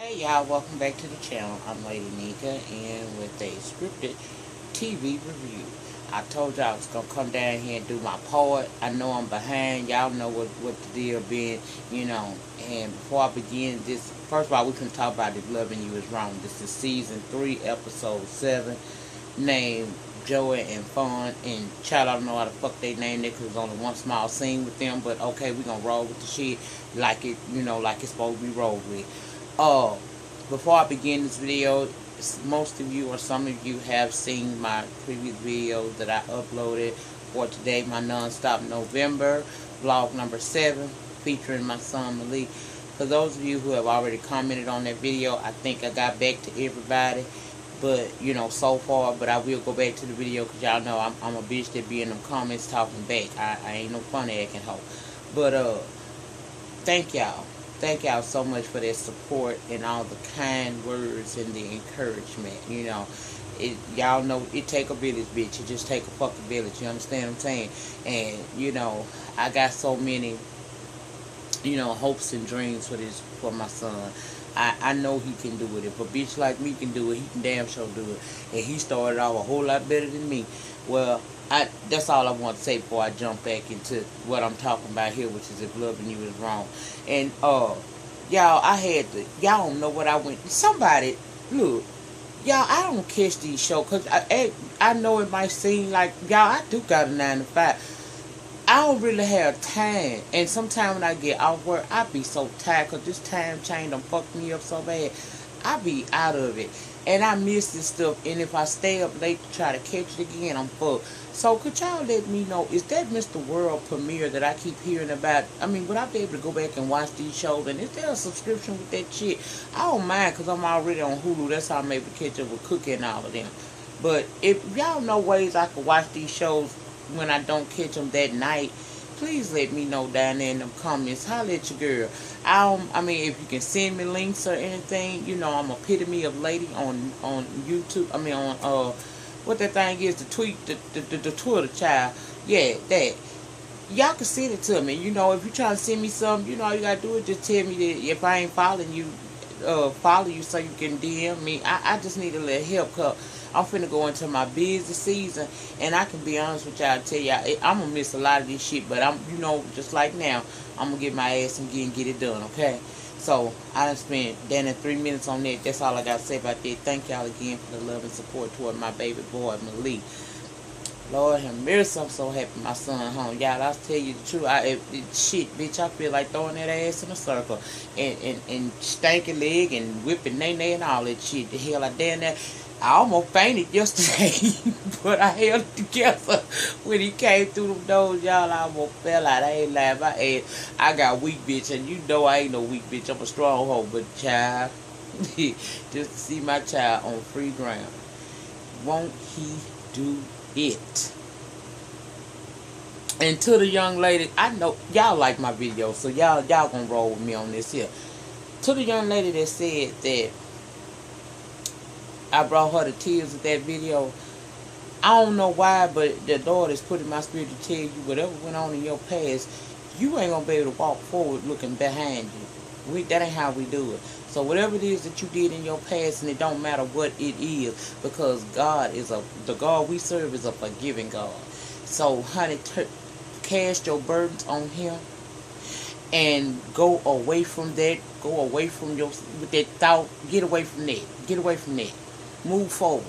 Hey y'all, welcome back to the channel. I'm Lady Nika and with a scripted TV review. I told y'all I was going to come down here and do my part. I know I'm behind. Y'all know what the deal been, you know. And before I begin this, first of all, we can talk about If Loving You Is Wrong. This is season 3, episode 7, named Joey and Faun. And child, I don't know how the fuck they named it because it was only one small scene with them. But okay, we going to roll with the shit like it, you know, like it's supposed to be rolled with. Before I begin this video, most of you or some of you have seen my previous videos that I uploaded for today, my non-stop November vlog number 7, featuring my son Malik. For those of you who have already commented on that video, I think I got back to everybody, but you know, so far. But I will go back to the video because y'all know I'm a bitch that be in them comments talking back. I ain't no funny acting hoe. But thank y'all. Thank y'all so much for their support and all the kind words and the encouragement. You know, y'all know it take a village, bitch. It just take a fucking village. You understand what I'm saying? And you know, I got so many, you know, hopes and dreams for my son. I know he can do it. If a bitch like me can do it, he can damn sure do it. And he started off a whole lot better than me. Well, that's all I want to say before I jump back into what I'm talking about here, which is If Loving You Is Wrong. And y'all, y'all don't know what I went. Somebody, look, y'all, I don't catch these shows because I know it might seem like, y'all, I do got a 9 to 5. I don't really have time, and sometimes when I get off work, I be so tired because this time change done fucked me up so bad. I be out of it, and I miss this stuff, and if I stay up late to try to catch it again, I'm fucked. So could y'all let me know, is that Mr. World premiere that I keep hearing about? I mean, would I be able to go back and watch these shows, and is there a subscription with that shit? I don't mind because I'm already on Hulu. That's how I'm able to catch up with Cookie and all of them. But if y'all know ways I can watch these shows when I don't catch them that night, please let me know down there in them comments. Holla at your girl. I mean, if you can send me links or anything, you know, I'm epitome of lady on YouTube. I mean, on what that thing is, the Twitter, child. Yeah, that. Y'all can send it to me. You know, if you trying to send me something, you know, all you gotta do is just tell me that if I ain't following you, follow you so you can DM me. I just need a little help because I'm finna go into my busy season, and I can be honest with y'all, tell y'all, I'm gonna miss a lot of this shit, but I'm, you know, just like now, I'm gonna get my ass and get it done, okay? So, I done spent down in 3 minutes on that. That's all I gotta say about that. Thank y'all again for the love and support toward my baby boy, Malik. Lord have mercy, I'm so happy my son home. Y'all, I'll tell you the truth. Shit, bitch, I feel like throwing that ass in a circle. And stanky leg and whipping nay and all that shit. The hell I done that. I almost fainted yesterday, but I held it together when he came through them doors, y'all. I almost fell out. I ain't lying. I got weak, bitch, and you know I ain't no weak, bitch. I'm a stronghold, but child, just to see my child on free ground, won't he do it? And to the young lady, I know y'all like my videos, so y'all gonna roll with me on this here. To the young lady that said that I brought her to tears with that video, I don't know why, but the Lord is putting my spirit to tell you whatever went on in your past, you ain't gonna be able to walk forward looking behind you. That ain't how we do it. So whatever it is that you did in your past, and it don't matter what it is, because God is the God we serve is a forgiving God. So honey, cast your burdens on Him and go away from that. Go away from with that thought. Get away from that. Get away from that. Move forward.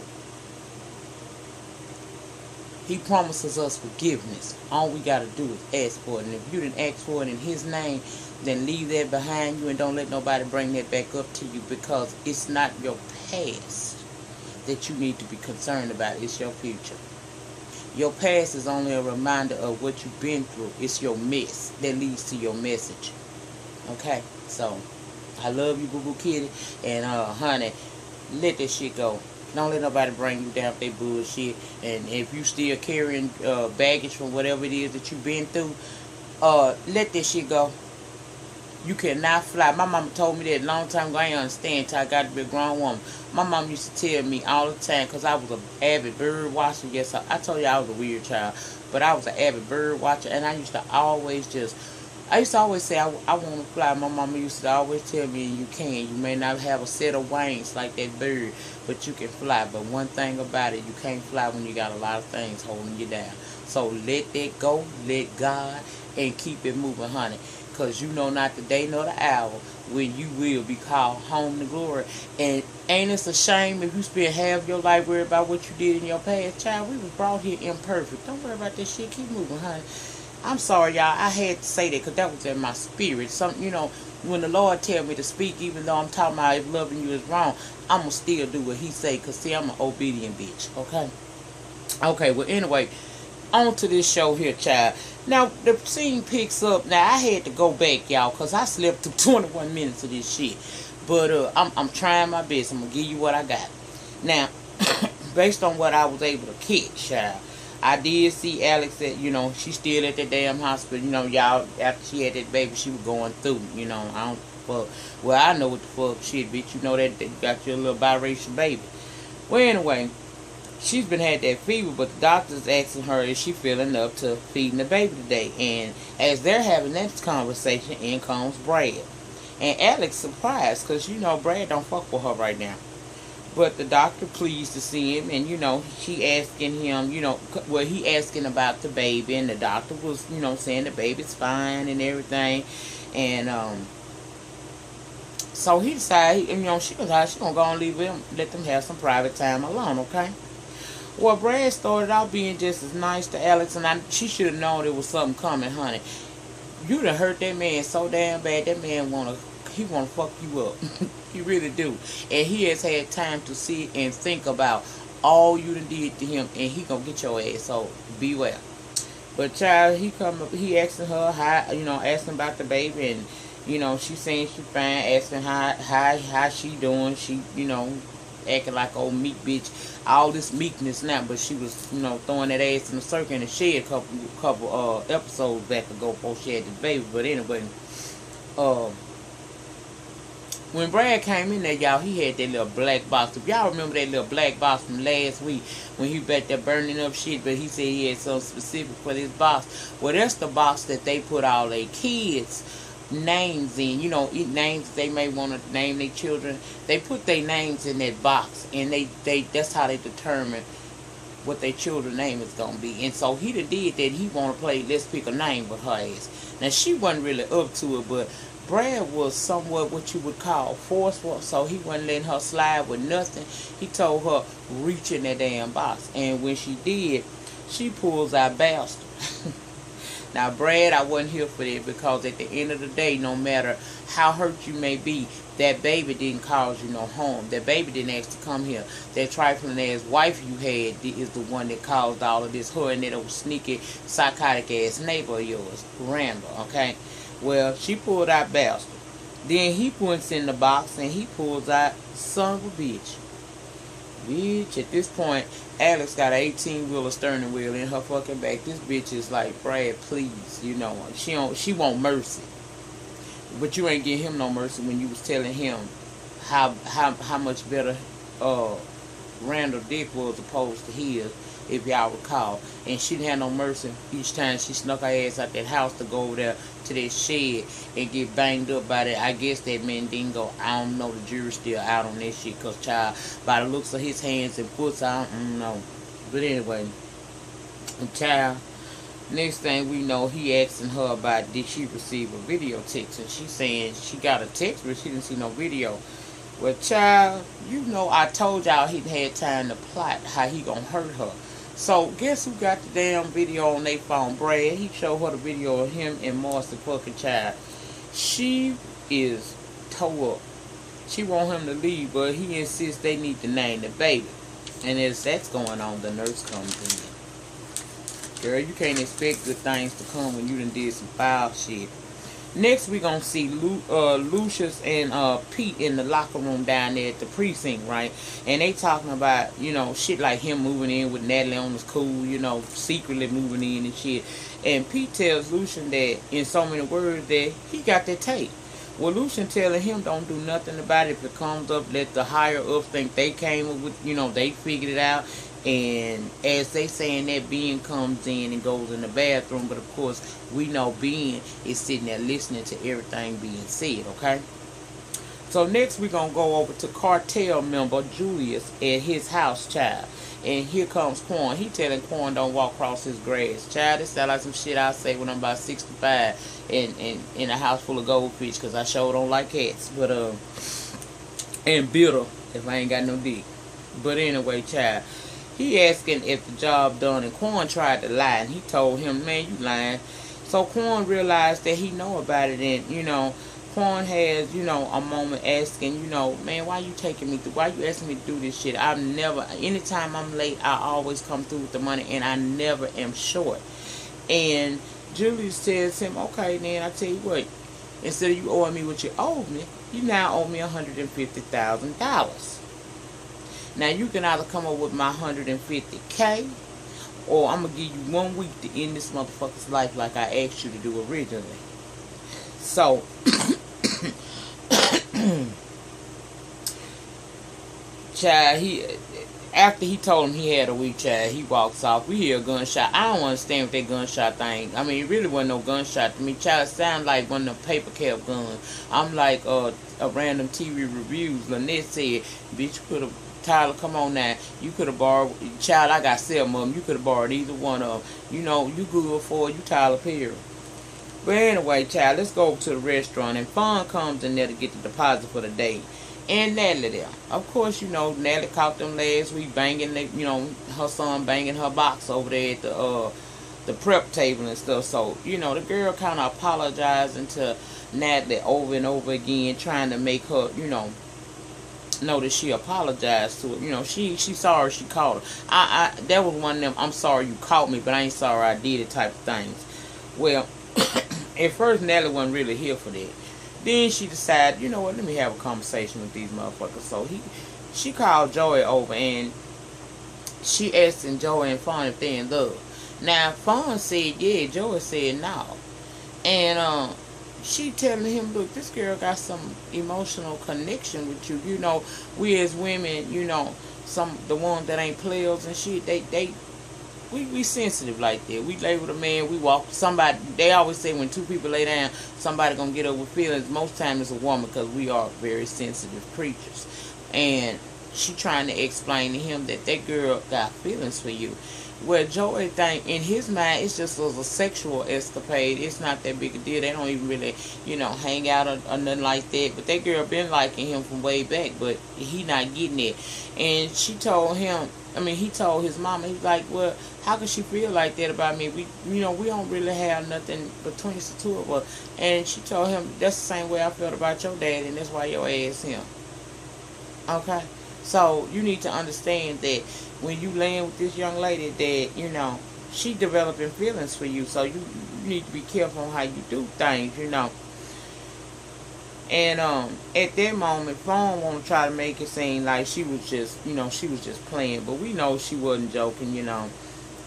He promises us forgiveness. All we got to do is ask for it. And if you didn't ask for it in His name, then leave that behind you and don't let nobody bring that back up to you, because it's not your past that you need to be concerned about. It's your future. Your past is only a reminder of what you've been through. It's your mess that leads to your message. Okay? So, I love you, boo-boo kitty. And, honey, let that shit go. Don't let nobody bring you down with that bullshit. And if you still carrying baggage from whatever it is that you've been through, let that shit go. You cannot fly. My mama told me that a long time ago. I ain't understand until I got to be a grown woman. My mom used to tell me all the time, because I was an avid bird watcher. Yes, I told you I was a weird child, but I was an avid bird watcher, and I used to always just, I used to always say I want to fly. My mama used to always tell me, you can. You may not have a set of wings like that bird, but you can fly. But one thing about it, you can't fly when you got a lot of things holding you down. So let that go, let God, and keep it moving, honey. Because you know not the day nor the hour when you will be called home to glory. And ain't it a shame if you spend half your life worried about what you did in your past? Child, we was brought here imperfect. Don't worry about that shit. Keep moving, honey. I'm sorry, y'all. I had to say that because that was in my spirit. When the Lord tell me to speak, even though I'm talking about if loving you is wrong, I'm going to still do what he say because, see, I'm an obedient bitch, okay? Okay, well, anyway, on to this show here, child. Now, the scene picks up. Now, I had to go back, y'all, because I slept through 21 minutes of this shit. But I'm trying my best. I'm going to give you what I got. Now, based on what I was able to catch, child, I did see Alex at, she's still at the damn hospital. Y'all, after she had that baby, she was going through, I don't fuck. Well, I know what the fuck shit, bitch. You know that you got your little biracial baby. Well, anyway, she's been had that fever, but the doctor's asking her is she feeling up to feeding the baby today. And as they're having that conversation, in comes Brad. And Alex surprised because, Brad don't fuck with her right now. But the doctor pleased to see him, and she asking him, he asking about the baby, and the doctor was, saying the baby's fine and everything, and so he decided, she gonna go and leave him, let them have some private time alone, okay? Well, Brad started out being just as nice to Alex, and she should have known there was something coming, honey. You done hurt that man so damn bad. That man wanna fuck you up. He really do. And he has had time to sit and think about all you done did to him, and he gonna get your ass, so beware. But child, he asking her how, asking about the baby, and she saying she fine, asking how she doing. She, acting like old meek bitch, all this meekness now, but she was, throwing that ass in the circle in the shed a couple episodes back ago before she had this baby. But anyway, when Brad came in there, y'all, he had that little black box. If y'all remember that little black box from last week when he back there burning up shit, but he said he had something specific for this box. Well, that's the box that they put all their kids' names in. Names they may want to name their children. They put their names in that box, and they that's how they determine what their children's name is going to be. And so he did that. He want to play Let's Pick a Name with her ass. Now, she wasn't really up to it, but Brad was somewhat what you would call forceful, so he wasn't letting her slide with nothing. He told her, reach in that damn box. And when she did, she pulls out bastard. Now, Brad, I wasn't here for that, because at the end of the day, no matter how hurt you may be, that baby didn't cause you no harm. That baby didn't ask to come here. That trifling ass wife you had is the one that caused all of this. Her and that old sneaky, psychotic ass neighbor of yours, Randall, okay? Well, she pulled out bastard. Then he puts in the box and he pulls out son of a bitch. Bitch, at this point, Alex got an 18-wheeler steering wheel in her fucking back. This bitch is like, Brad, please, she want mercy. But you ain't getting him no mercy when you was telling him how much better Randall dick was opposed to his, if y'all recall. And she didn't have no mercy each time she snuck her ass out that house to go over there to that shed and get banged up by that. I guess that Mandingo. I don't know, the jury's still out on that shit, because child, by the looks of his hands and foots, I don't know. But anyway, child, next thing we know, he asking her about did she receive a video text, and she saying she got a text but she didn't see no video. Well, child, I told y'all he had time to plot how he gonna hurt her. So, guess who got the damn video on their phone? Brad. He showed her the video of him and Marcy fucking child. She is tore up. She want him to leave, but he insists they need to name the baby. And as that's going on, the nurse comes in. Girl, you can't expect good things to come when you done did some foul shit. Next, we gonna see Lucius and Pete in the locker room down there at the precinct, right? And they talking about, shit like him moving in with Natalie on the school, secretly moving in and shit. And Pete tells Lucian that, in so many words, that he got that tape. Well, Lucian telling him don't do nothing about it. If it comes up, let the higher ups think they came up with, they figured it out. And as they saying that, Ben comes in and goes in the bathroom, but of course we know Ben is sitting there listening to everything being said, okay? So next we're going to go over to cartel member Julius at his house, child. And here comes Quan. He telling Quan don't walk across his grass. Child, this sound like some shit I say when I'm about 65 and in a house full of goldfish, because I sure don't like cats. But, and bitter if I ain't got no dick. But anyway, child, he asking if the job done, and Quan tried to lie, and he told him, man, you lying. So Quan realized that he know about it, and, you know, Quan has, you know, a moment asking, you know, man, why you taking me through? Why you asking me to do this shit? I've never, anytime I'm late, I always come through with the money, and I never am short. And Julius tells him, okay, then I tell you what, instead of you owing me what you owed me, you now owe me $150,000. Now you can either come up with my $150K, or I'm gonna give you 1 week to end this motherfucker's life like I asked you to do originally. So child, after he told him he had a weak child, he walks off. We hear a gunshot. I don't understand what that gunshot thing. I mean, it really wasn't no gunshot to me. Child, it sounded like one of them paper cap guns. I'm like a random TV reviews. Lynette said, bitch, you could have, Tyler, come on now. You could have borrowed, child, I got 7 of them. You could have borrowed either one of them. You know, you good for it. You Tyler Perry. But anyway, child, let's go to the restaurant. And Faun comes in there to get the deposit for the day. And Natalie there. Of course, you know, Natalie caught them last week banging, you know, her son banging her box over there at the prep table and stuff. So, you know, the girl kind of apologizing to Natalie over and over again, trying to make her, you know that she apologized to her. You know, she sorry she caught her. That was one of them, I'm sorry you caught me, but I ain't sorry I did it type of things. Well, at first Natalie wasn't really here for that. Then she decided, you know what, let me have a conversation with these motherfuckers. So she called Joey over, and she asked Joey and Faun if they in love. Now Faun said yeah, Joey said no. And she telling him, look, this girl got some emotional connection with you. You know, we as women, you know, the ones that ain't players and shit, we sensitive like that. We lay with a man, we walk somebody. They always say when 2 people lay down, somebody gonna get over feelings. Most times it's a woman, because we are very sensitive creatures. And she trying to explain to him that girl got feelings for you. Well, Joey think in his mind it's just a sexual escapade. It's not that big a deal. They don't even really, you know, hang out or nothing like that. But that girl been liking him from way back, but he not getting it. And she told him, he told his mama, he's like, well, how could she feel like that about me? We don't really have nothing between the 2 of us. And she told him, that's the same way I felt about your dad, and that's why your ass him. Okay? So you need to understand that when you land with this young lady, that, you know, she developing feelings for you. So you need to be careful on how you do things, you know. And at that moment, Faun want to try to make it seem like she was just, you know, she was just playing. But we know she wasn't joking, you know.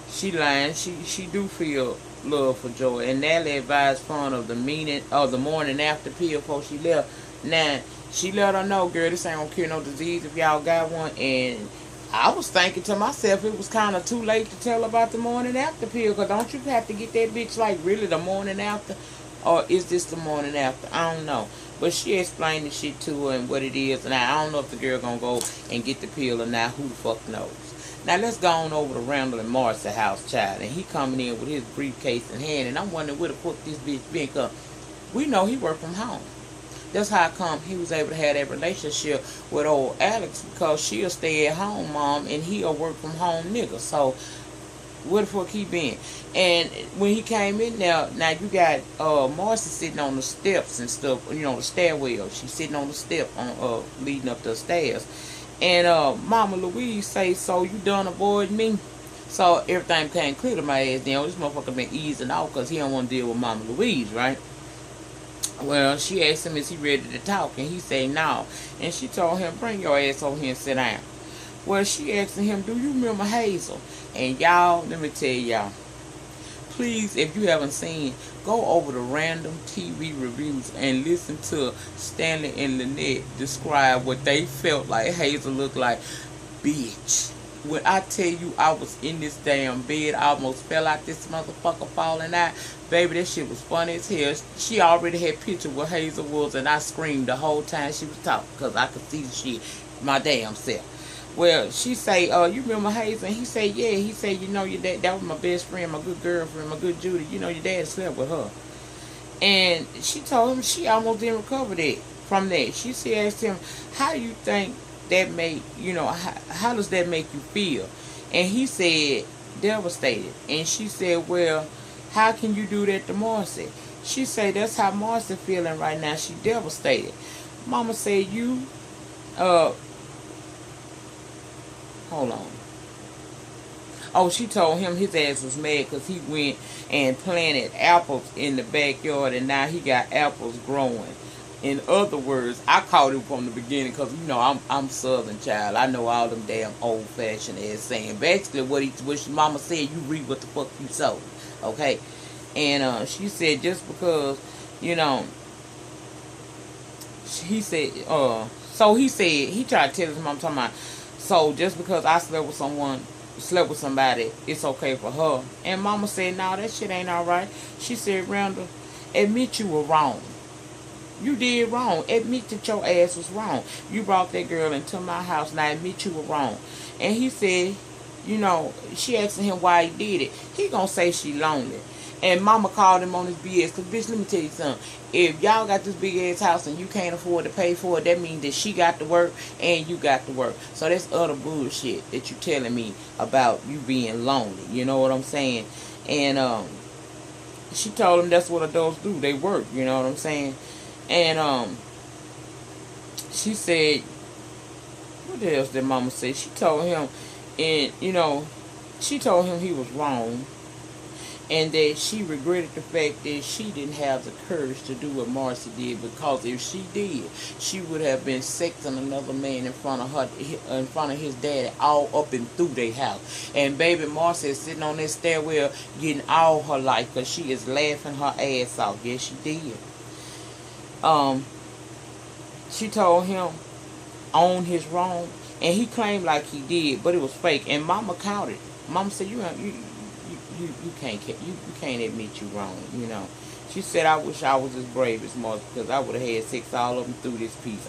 She lying. She do feel love for Joey. And Natalie advised Faun of the morning after pill before she left. Now, she let her know, girl, this ain't gonna cure no disease if y'all got one. And I was thinking to myself, it was kind of too late to tell about the morning after pill. Because don't you have to get that bitch like really the morning after? Or is this the morning after? I don't know. But she explained the shit to her and what it is. And I don't know if the girl gonna go and get the pill or not. Who the fuck knows? Now let's go on over to Randall and Marcy's house, child. And he coming in with his briefcase in hand. And I'm wondering where the fuck this bitch been. Cause we know he worked from home. That's how come he was able to have that relationship with old Alex, because she'll stay at home mom and he'll work from home nigga. So where the fuck he been? And when he came in there, now you got Marcy sitting on the steps and stuff, you know, the stairwell. She's sitting on the step on leading up the stairs. And Mama Louise say, so you done avoiding me? So everything became clear to my ass. Then this motherfucker been easing off because he don't want to deal with Mama Louise, right? Well, she asked him, is he ready to talk? And he said, no. And she told him, bring your ass over here and sit down. Well, she asked him, do you remember Hazel? And y'all, let me tell y'all, please, if you haven't seen, go over to random TV reviews and listen to Stanley and Lynette describe what they felt like Hazel looked like. Bitch. When I tell you I was in this damn bed, I almost fell out this motherfucker falling out. Baby, that shit was funny as hell. She already had picture where Hazel was, and I screamed the whole time she was talking because I could see the shit my damn self. Well, she say, you remember Hazel? And he said, yeah. He said, you know, your dad, that was my best friend, my good girlfriend, my good Judy. You know, your dad slept with her. And she told him she almost didn't recover that from that. She asked him, how do you think that make, you know, how does that make you feel? And he said, devastated. And she said, well, how can you do that to Marcy? She said, that's how Marcy feeling right now. She devastated. Mama said, you, hold on. Oh, she told him his ass was mad because he went and planted apples in the backyard, and now he got apples growing. In other words, I called him from the beginning because, you know, I'm Southern child. I know all them damn old-fashioned ass saying. Basically, what his mama said, you read what the fuck you sow. Okay? And she said just because, you know, he said, so he said, he tried to tell his mom, talking about, so just because I slept with somebody, it's okay for her. And mama said, no, that shit ain't alright. She said, Randall, admit you were wrong. You did wrong. Admit that your ass was wrong. You brought that girl into my house. Now admit you were wrong. And he said, you know, she asking him why he did it. He gonna say she lonely. And mama called him on his BS. Because, bitch, let me tell you something. If y'all got this big ass house and you can't afford to pay for it, that means that she got to work and you got to work. So that's other bullshit that you telling me about you being lonely. You know what I'm saying? And she told him that's what adults do. They work. You know what I'm saying? And she said, what else did mama say? She told him, and you know, she told him he was wrong, and that she regretted the fact that she didn't have the courage to do what Marcy did, because if she did, she would have been sexting another man in front of his daddy, all up and through their house. And baby Marcy is sitting on that stairwell getting all her life because she is laughing her ass off. Yes, she did. She told him own his wrong, and he claimed like he did, but it was fake. And mama counted. Mama said, you can't admit you wrong, you know. She said, I wish I was as brave as Marcy, because I would have had sex all of them through this piece,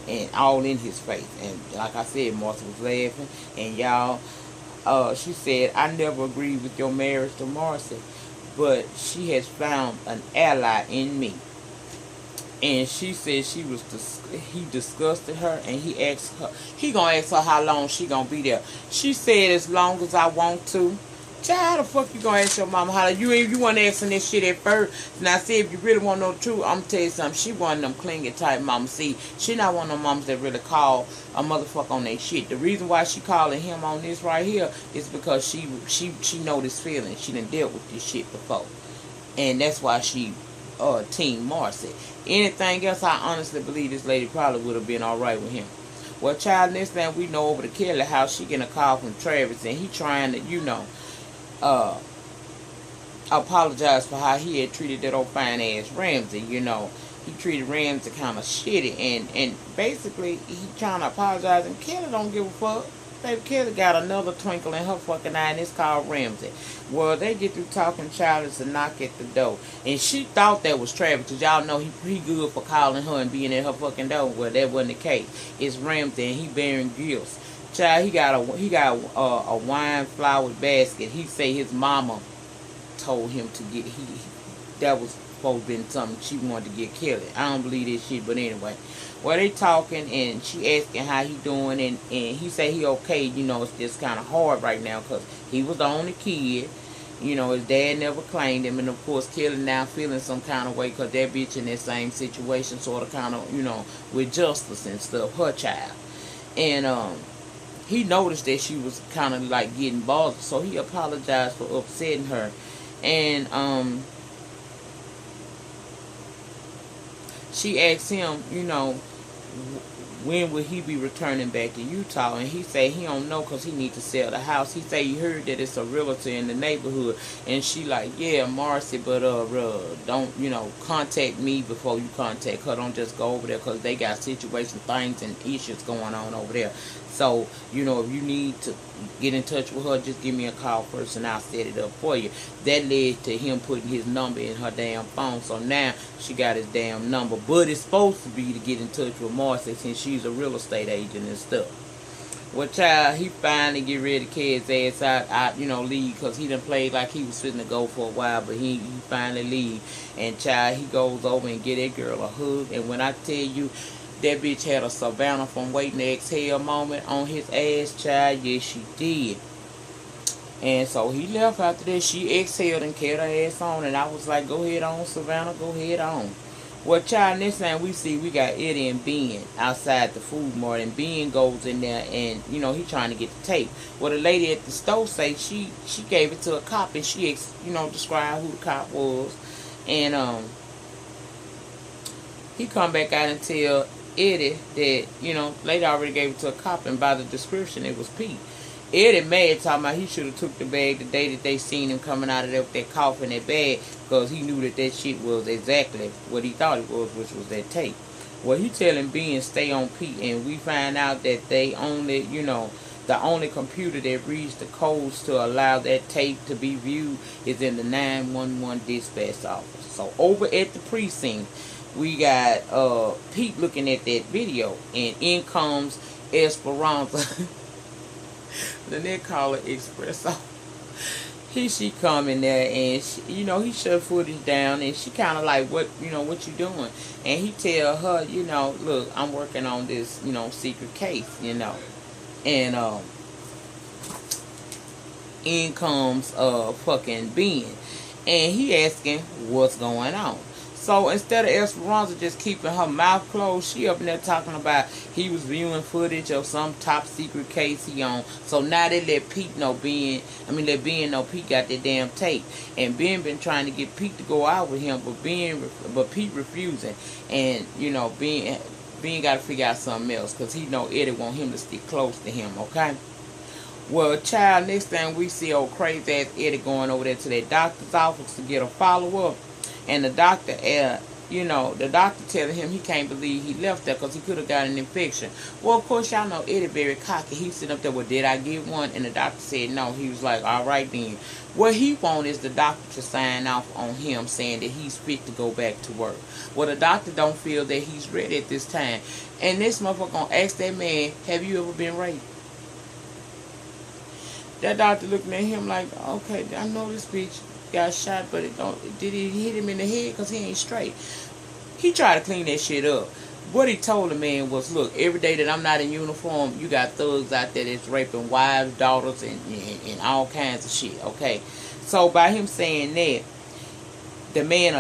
and all in his face. And like I said, Marcy was laughing, and y'all, she said, I never agreed with your marriage to Marcy, but she has found an ally in me. And she said he disgusted her, and he gonna ask her how long she gonna be there. She said, as long as I want to. Child, how the fuck you gonna ask your mama how you want to ask her this shit at first? Now, see, if you really want to know the truth, I'm gonna tell you something. She one of them clingy type mamas. See, she not one of them mamas that really call a motherfucker on their shit. The reason why she calling him on this right here is because she know this feeling. She done dealt with this shit before, and that's why she Team Marcy. Anything else, I honestly believe this lady probably would have been alright with him. Well, child, next thing we know, over to Kelly house, she getting a call from Travis, and he trying to, you know, apologize for how he had treated that old fine ass Ramsey. You know, he treated Ramsey kind of shitty, and basically he trying to apologize, and Kelly don't give a fuck. Baby, Kelly got another twinkle in her fucking eye, and it's called Ramsey. Well, they get through talking childish and knock at the door. And she thought that was Travis, because y'all know he good for calling her and being at her fucking door. Well, that wasn't the case. It's Ramsey, and he bearing gifts. Child, he got a wine flowered basket. He say his mama told him to get, that was supposed to be something she wanted to get Kelly. I don't believe this shit, but anyway. Well, they talking, and she asking how he doing, and he say he okay. You know, it's just kind of hard right now because he was the only kid. You know, his dad never claimed him, and of course Kelly now feeling some kind of way because that bitch in that same situation, sort of kind of, you know, with Justice and stuff, her child. And he noticed that she was kind of like getting bothered, so he apologized for upsetting her. And she asked him, you know, when will he be returning back to Utah? And he say he don't know because he need to sell the house. He say he heard that it's a realtor in the neighborhood. And she like, yeah, Marcy, but don't, contact me before you contact her. Don't just go over there because they got situation, things, and issues going on over there. So, if you need to get in touch with her, just give me a call first and I'll set it up for you. That led to him putting his number in her damn phone. So now she got his damn number. But it's supposed to be to get in touch with Marcy since she's a real estate agent and stuff. Well, child, he finally get ready to carry his ass out, leave, because he done played like he was fitting to go for a while, but he finally leave. And, child, he goes over and get that girl a hug. And when I tell you, that bitch had a Savannah from Waiting to Exhale moment on his ass, child. Yes, she did. And so he left after that. She exhaled and carried her ass on. And I was like, go ahead on, Savannah. Go ahead on. Well, child, next time we see, we got Eddie and Ben outside the food mart. And Ben goes in there and, he trying to get the tape. Well, the lady at the store say she gave it to a cop. And she, described who the cop was. And he come back out and tell Eddie that, lady already gave it to a cop, and by the description, it was Pete. Eddie mad, talking about he should have took the bag the day that they seen him coming out of there with that cough in that bag, because he knew that shit was exactly what he thought it was, which was that tape. Well, he telling Ben stay on Pete, and we find out that they only, the only computer that reads the codes to allow that tape to be viewed is in the 911 dispatch office. So over at the precinct, we got Pete looking at that video, and in comes Esperanza. Then they call it Espresso. She come in there, and she, he shut footage down, and she kind of like, what you doing? And he tell her, look, I'm working on this, secret case, and in comes fucking Ben, and he asking what's going on. So instead of Esperanza just keeping her mouth closed, she up in there talking about he was viewing footage of some top secret case he on. So now they let Pete know let Ben know Pete got that damn tape. And Ben been trying to get Pete to go out with him, but Pete refusing. And Ben got to figure out something else, because he know Eddie want him to stick close to him, okay? Well, child, next thing we see old crazy ass Eddie going over there to that doctor's office to get a follow-up. And the doctor, the doctor telling him he can't believe he left there because he could have got an infection. Well, of course, y'all know Eddie very cocky. He's sitting up there, well, did I get one? And the doctor said no. He was like, all right then. What he wants is the doctor to sign off on him saying that he's fit to go back to work. Well, the doctor don't feel that he's ready at this time. And this motherfucker gonna ask that man, have you ever been raped? That doctor looking at him like, okay, I know this bitch got shot, but did he hit him in the head? Because he ain't straight. He tried to clean that shit up. What he told the man was, look, every day that I'm not in uniform, you got thugs out there that's raping wives, daughters, and all kinds of shit, okay? So by him saying that, the man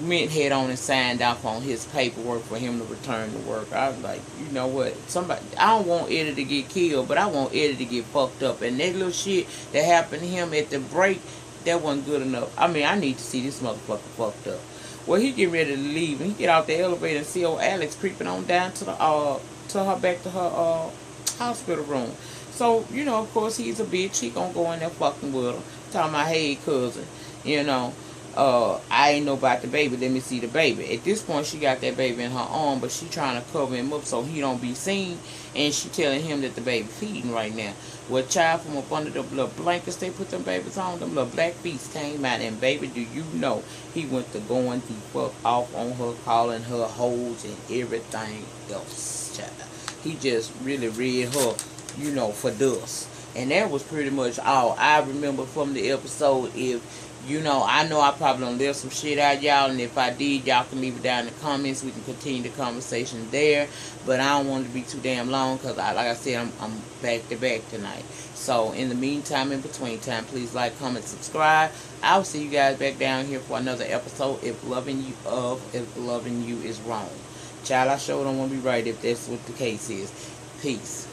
went head on and signed off on his paperwork for him to return to work. I was like, you know what? I don't want Eddie to get killed, but I want Eddie to get fucked up. And that little shit that happened to him at the break, that wasn't good enough. I need to see this motherfucker fucked up. Well, he get ready to leave, and he get out the elevator and see old Alex creeping on down to her back to her hospital room. So, of course, he's a bitch. He gonna go in there fucking with her, talking about, hey, cousin, I ain't know about the baby. Let me see the baby. At this point, she got that baby in her arm, but she trying to cover him up so he don't be seen. And she telling him that the baby feeding right now. Well, child, from up under the little blankets they put them babies on, them little black beasts came out. And baby, do you know, he went to going the fuck off on her, calling her hoes and everything else, child. He just really read her, for dust. And that was pretty much all I remember from the episode. I know I probably done left some shit out, y'all, and if I did, y'all can leave it down in the comments. We can continue the conversation there, but I don't want it to be too damn long, because, like I said, I'm back-to-back tonight. So, in the meantime, in between time, please like, comment, subscribe. I'll see you guys back down here for another episode, If Loving You Is Wrong. Child, I sure don't want to be right if that's what the case is. Peace.